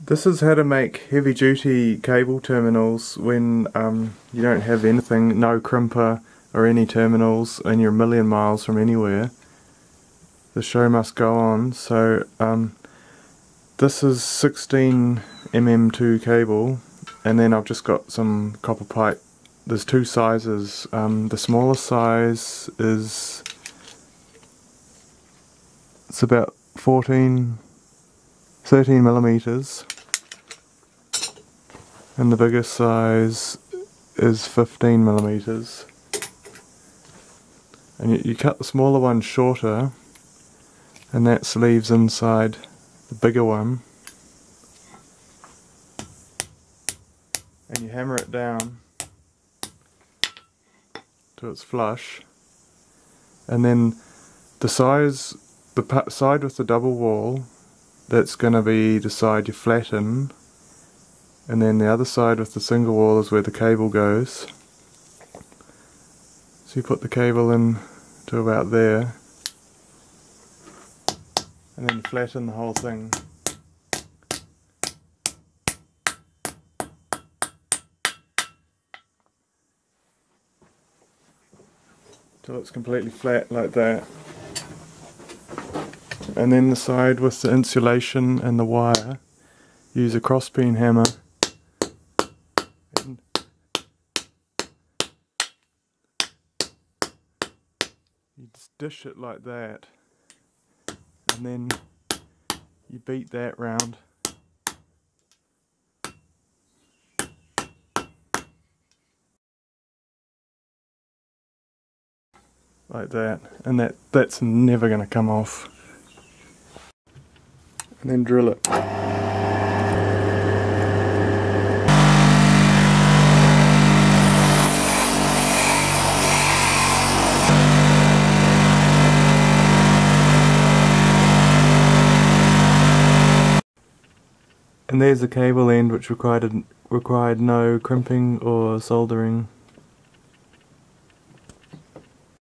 This is how to make heavy duty cable terminals when you don't have anything, no crimper or any terminals, and you're a million miles from anywhere. The show must go on. So this is 16 mm2 cable, and then I've just got some copper pipe. There's two sizes. The smallest size is, it's about 13 millimeters, and the biggest size is 15 millimeters. And you cut the smaller one shorter, and that sleeves inside the bigger one, and you hammer it down till it's flush, and then the side with the double wall, that's going to be the side you flatten, and then the other side with the single wall is where the cable goes. So you put the cable in to about there, and then flatten the whole thing. Till it's completely flat like that. And then the side with the insulation and the wire, use a crossbeam hammer and you just dish it like that, and then you beat that round. Like that, and that's never going to come off. And then drill it. And there's the cable end, which required no crimping or soldering.